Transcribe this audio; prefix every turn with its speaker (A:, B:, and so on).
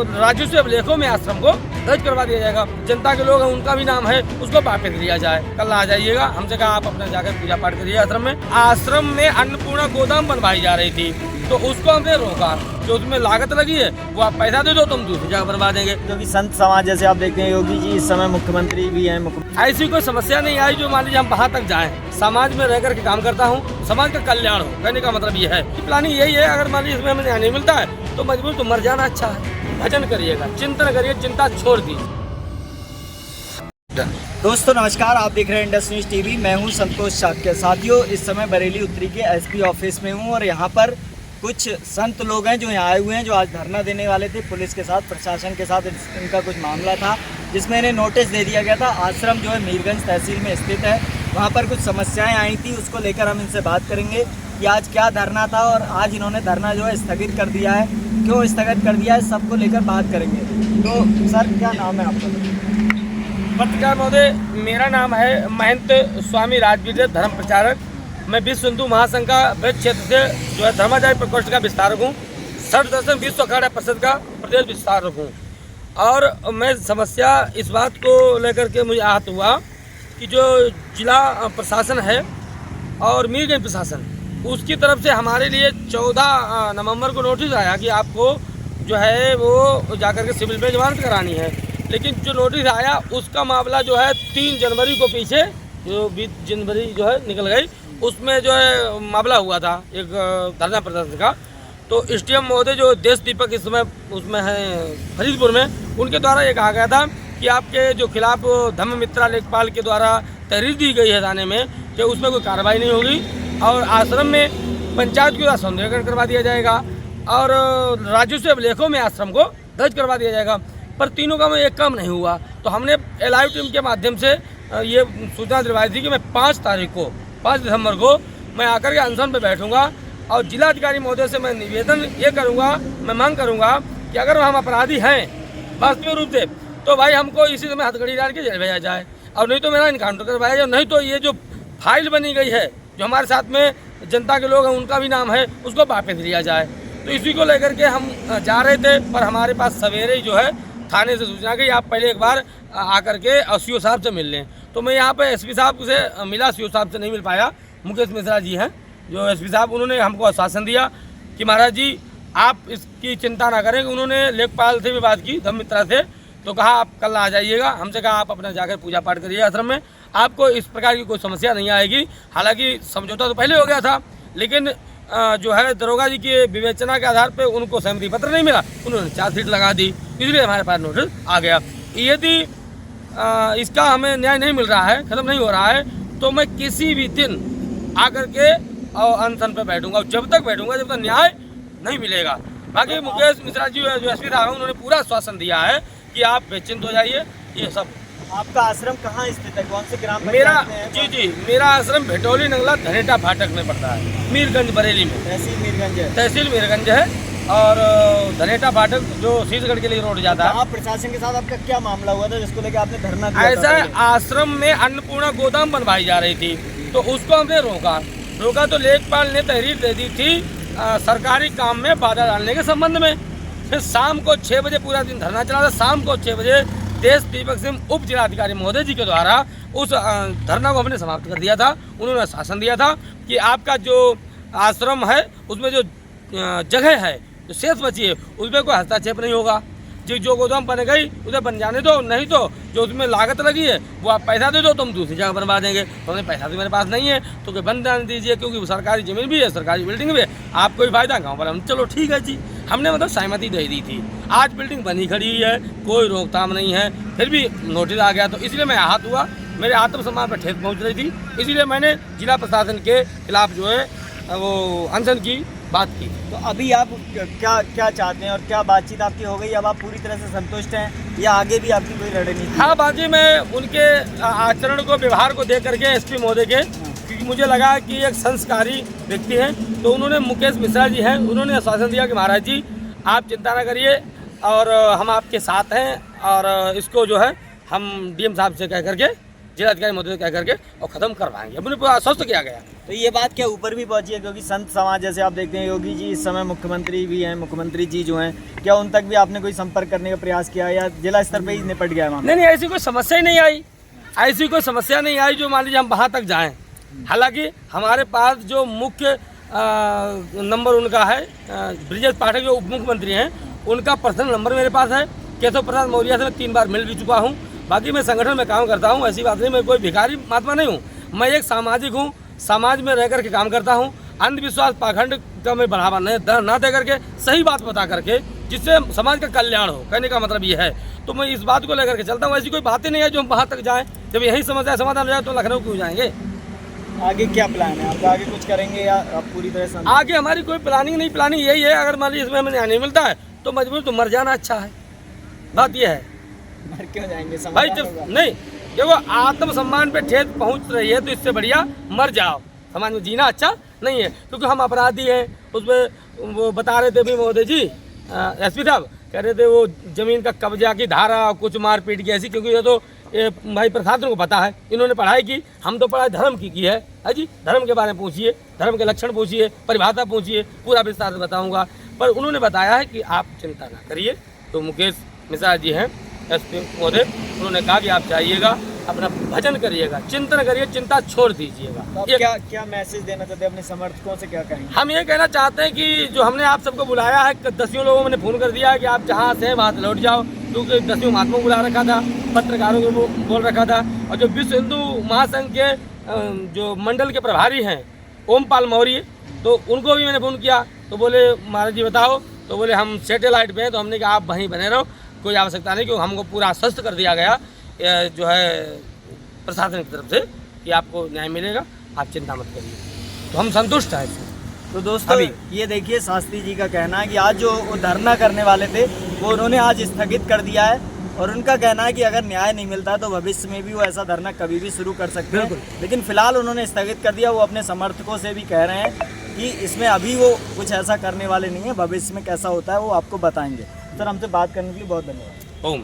A: राजस्व अभिलेखों में आश्रम को दर्ज करवा दिया जाएगा। जनता के लोग हैं, उनका भी नाम है, उसको वापस लिया जाए। कल आ जाइएगा, हमसे कहा आप अपना जाकर पूजा पाठ करिए आश्रम में। आश्रम में अन्नपूर्णा गोदाम बनवाई जा रही थी, तो उसको हमने रोका। जो उसमें लागत लगी है वो आप पैसा दे दो, तुम दूसरी जगह बनवा देंगे।
B: क्योंकि संत समाज जैसे आप देखते हैं, योगी जी इस समय मुख्यमंत्री भी हैं।
A: ऐसी कोई समस्या नहीं आई जो मान लीजिए हम वहाँ तक जाएं। समाज में रह करके काम करता हूँ, समाज का कल्याण हो, कहने का मतलब ये है कि प्लानिंग यही है। अगर मान लीजिए इसमें हमें न्याय नहीं मिलता है तो मजबूर तो मर जाना अच्छा है। भजन करिएगा, चिंतन करिए, चिंता छोड़ दी।
B: दोस्तों नमस्कार, आप देख रहे हैं इंडस न्यूज टीवी। मैं हूं संतोष शाक्य। साथियों, इस समय बरेली उत्तरी के एसपी ऑफिस में हूं और यहां पर कुछ संत लोग हैं जो यहाँ आए हुए हैं, जो आज धरना देने वाले थे। पुलिस के साथ, प्रशासन के साथ इनका कुछ मामला था जिसमें इन्हें नोटिस दे दिया गया था। आश्रम जो है मीरगंज तहसील में स्थित है, वहाँ पर कुछ समस्याएं आई थी, उसको लेकर हम इनसे बात करेंगे कि आज क्या धरना था और आज इन्होंने धरना जो है स्थगित कर दिया है, क्यों स्थगित कर दिया है, सबको लेकर बात करेंगे। तो सर, क्या नाम है आपका?
A: पत्रकार महोदय, मेरा नाम है महंत स्वामी राजवीर धर्म प्रचारक। मैं विश्व हिंदू महासंघ का ब्रज क्षेत्र से जो है धर्माचार्य प्रकोष्ठ का विस्तारक हूँ। सर्व दर्शन विश्व अखाड़ा परिषद का प्रदेश विस्तारक हूँ। और मैं समस्या इस बात को लेकर के मुझे आहत हुआ कि जो जिला प्रशासन है और मीरगंज प्रशासन, उसकी तरफ से हमारे लिए 14 नवंबर को नोटिस आया कि आपको जो है वो जाकर के सिविल में जमानत करानी है। लेकिन जो नोटिस आया उसका मामला जो है 3 जनवरी को पीछे जो 20 जनवरी जो है निकल गई, उसमें जो है मामला हुआ था एक धरना प्रदर्शन का। तो एसडीएम महोदय जो देश दीपक इस समय उसमें है फरीदपुर में, उनके द्वारा ये कहा गया था कि आपके जो खिलाफ धम्ममित्रा लेखपाल के द्वारा तहरीर दी गई है थाने में कि उसमें कोई कार्रवाई नहीं होगी और आश्रम में पंचायत के द्वारा सौंदर्यीकरण करवा दिया जाएगा और राजस्व अभिलेखों में आश्रम को दर्ज करवा दिया जाएगा। पर तीनों का में एक काम नहीं हुआ। तो हमने लाइव टीम के माध्यम से ये सूचना दिलवाई थी कि मैं 5 दिसंबर को मैं आकर के अनशन पे बैठूंगा और जिलाधिकारी महोदय से मैं निवेदन ये करूंगा, मैं मांग करूंगा कि अगर हम अपराधी हैं वास्तविक रूप से तो भाई हमको इसी समय हथकड़ी डाल के जेल भेजा जाए और नहीं तो मेरा इनकाउंटर करवाया जाए। नहीं तो ये जो फाइल बनी गई है, जो हमारे साथ में जनता के लोग हैं, उनका भी नाम है, उसको वापस लिया जाए। तो इसी को लेकर के हम जा रहे थे, पर हमारे पास सवेरे ही जो है थाने से सूचना गई आप पहले एक बार आकर के सीओ साहब से मिल लें। तो मैं यहाँ पे एसपी साहब से मिला, सीओ साहब से नहीं मिल पाया। मुकेश मिश्रा जी हैं जो एसपी साहब, उन्होंने हमको आश्वासन दिया कि महाराज जी आप इसकी चिंता ना करें। उन्होंने लेखपाल से भी बात की, धर्ममित्रा से, तो कहा आप कल आ जाइएगा। हमसे कहा आप अपना जाकर पूजा पाठ करिए आश्रम में, आपको इस प्रकार की कोई समस्या नहीं आएगी। हालांकि समझौता तो पहले हो गया था, लेकिन जो है दरोगा जी के विवेचना के आधार पर उनको सहमति पत्र नहीं मिला, उन्होंने चार्जशीट लगा दी, इसलिए हमारे पास नोटिस आ गया। यदि इसका हमें न्याय नहीं मिल रहा है, खत्म नहीं हो रहा है, तो मैं किसी भी दिन आकर के और अनशन पर बैठूंगा, जब तक बैठूंगा जब तक न्याय नहीं मिलेगा। बाकी मुकेश मिश्रा जी जो एसपी साहब हैं, उन्होंने पूरा आश्वासन दिया है कि आप बेचिंत हो जाइए। ये सब।
B: आपका आश्रम कहाँ स्थित है, कौन से ग्राम
A: मेरा
B: पंचायत में है?
A: जी मेरा आश्रम भेटौली नंगला धनेटा फाटक में पड़ता है, मीरगंज बरेली में।
B: तहसील मीरगंज है।
A: तहसील मीरगंज है और धनेटा फाटक जो शीशगढ़ के लिए रोड जाता है।
B: आप प्रशासन के साथ आपका क्या मामला हुआ था जिसको लेकर आपने धरना दिया
A: ऐसा
B: था?
A: आश्रम में अन्नपूर्णा गोदाम बनवाई जा रही थी, तो उसको हमने रोका तो लेखपाल ने तहरीर दे दी थी सरकारी काम में बाधा डालने के संबंध में। फिर शाम को 6 बजे पूरा दिन धरना चला था। शाम को 6 बजे देश दीपक सिंह उप जिलाधिकारी महोदय जी के द्वारा उस धरना को हमने समाप्त कर दिया था। उन्होंने शासन दिया था कि आपका जो आश्रम है उसमें जो जगह है, जो शेष बची है, उसमें कोई हस्तक्षेप नहीं होगा। जो गोदाम बन गई उसे बन जाने दो, नहीं तो जो उसमें लागत लगी है वो आप पैसा दे दो, तुम दूसरी जगह बनवा देंगे। तो हमने पैसा तो मेरे पास नहीं है, तो कोई बंद जाने दीजिए, क्योंकि वो सरकारी ज़मीन भी है, सरकारी बिल्डिंग भी है, आपको भी फायदा, गाँव वाला। चलो ठीक है जी, हमने मतलब सहमति दे दी थी। आज बिल्डिंग बनी खड़ी है, कोई रोकथाम नहीं है, फिर भी नोटिस आ गया, तो इसलिए मैं आहत हुआ। मेरे आत्मसम्मान पर ठेस पहुँच रही थी, इसीलिए मैंने जिला प्रशासन के खिलाफ जो है वो अनशन की बात की।
B: तो अभी आप क्या चाहते हैं और क्या बातचीत आपकी हो गई? अब आप पूरी तरह से संतुष्ट हैं या आगे भी आपकी कोई रणनीति?
A: हाँ, बाकी मैं उनके आचरण को, व्यवहार को देख करके एसपी महोदय के, क्योंकि मुझे लगा कि एक संस्कारी व्यक्ति हैं, तो उन्होंने, मुकेश मिश्रा जी हैं, उन्होंने आश्वासन दिया कि महाराज जी आप चिंता ना करिए और हम आपके साथ हैं और इसको जो है हम डीएम साहब से कह करके जिलाधिकारी महोदय कह करके और खत्म करवाएंगे। अपने पूरा आश्वस्त किया गया।
B: तो ये बात क्या ऊपर भी पहुंची है, क्योंकि संत समाज जैसे आप देखते हैं योगी जी इस समय मुख्यमंत्री भी हैं, मुख्यमंत्री जी जो हैं, क्या उन तक भी आपने कोई संपर्क करने का प्रयास किया या जिला स्तर पे ही निपट गया है मामला?
A: नहीं, ऐसी कोई समस्या ही नहीं आई, ऐसी कोई समस्या नहीं आई जो मान लीजिए हम वहाँ तक जाएं। हालांकि हमारे पास जो मुख्य नंबर उनका है, ब्रिजेश पाठक जो उप मुख्यमंत्री हैं, उनका पर्सनल नंबर मेरे पास है। केशव प्रसाद मौर्य से मैं 3 बार मिल भी चुका हूँ। बाकी मैं संगठन में काम करता हूँ, ऐसी बात नहीं, मैं कोई भिखारी महात्मा नहीं हूँ। मैं एक सामाजिक हूँ, समाज में रह करके काम करता हूँ। अंधविश्वास पाखंड का मैं बढ़ावा ना दे करके सही बात बता करके जिससे समाज का कल्याण हो, कहने का मतलब ये है। तो मैं इस बात को लेकर के चलता हूँ। ऐसी कोई बात ही नहीं है जो हम वहाँ तक जाएँ। जब यही समस्या समाधान हो जाए तो लखनऊ क्यों जाएंगे?
B: आगे क्या प्लान है आपका? आगे कुछ करेंगे या आप पूरी तरह से?
A: आगे हमारी कोई प्लानिंग नहीं, प्लानिंग यही है अगर मान लीजिए इसमें हमें न्याय नहीं मिलता है तो मजबूर तो मर जाना अच्छा है। बात यह है
B: मर क्यों जाएंगे?
A: भाई, जब नहीं देखो आत्मसम्मान पे ठेस पहुंच रही है तो इससे बढ़िया मर जाओ। समाज में जीना अच्छा नहीं है, क्योंकि हम अपराधी हैं। उसमें वो बता रहे थे भी महोदय जी, एसपी साहब कह रहे थे वो जमीन का कब्जा की धारा कुछ मारपीट की ऐसी, क्योंकि ये तो भाई प्रशासन को पता है, इन्होंने पढ़ाई की, हम तो पढ़ाई धर्म की है जी। धर्म के बारे में पूछिए, धर्म के लक्षण पूछिए, परिभाषा पूछिए, पूरा विस्तार से बताऊंगा। पर उन्होंने बताया है कि आप चिंता ना करिए। तो मुकेश मिश्रा जी हैं एसपी महोदय, उन्होंने कहा कि आप जाइएगा, अपना भजन करिएगा, चिंतन करिए, चिंता छोड़ दीजिएगा।
B: तो क्या मैसेज देना चाहते हैं अपने समर्थकों से, क्या कहेंगे?
A: हम ये कहना चाहते हैं कि जो हमने आप सबको बुलाया है, 10 लोगों मैंने फ़ोन कर दिया है कि आप जहाँ से वहाँ से लौट जाओ, क्योंकि 10 महात्मा को बुला रखा था, पत्रकारों को बोल रखा था। और जो विश्व हिंदू महासंघ के जो मंडल के प्रभारी हैं ओमपाल मौर्य, तो उनको भी मैंने फ़ोन किया। तो बोले महाराज जी बताओ, तो बोले हम सैटेलाइट पे हैं। तो हमने कहा आप वहीं बने रहो, कोई आवश्यकता नहीं, क्योंकि हमको पूरा आश्वस्त कर दिया गया जो है प्रशासन की तरफ से कि आपको न्याय मिलेगा, आप चिंता मत करिए। तो हम संतुष्ट हैं।
B: तो दोस्तों ये देखिए शास्त्री जी का कहना है कि आज जो वो धरना करने वाले थे वो उन्होंने आज स्थगित कर दिया है, और उनका कहना है कि अगर न्याय नहीं मिलता तो भविष्य में भी वो ऐसा धरना कभी भी शुरू कर सकते हैं। लेकिन फिलहाल उन्होंने स्थगित कर दिया। वो अपने समर्थकों से भी कह रहे हैं कि इसमें अभी वो कुछ ऐसा करने वाले नहीं है, भविष्य में कैसा होता है वो आपको बताएंगे। सर, हमसे बात करने के लिए बहुत धन्यवाद।
A: ओम।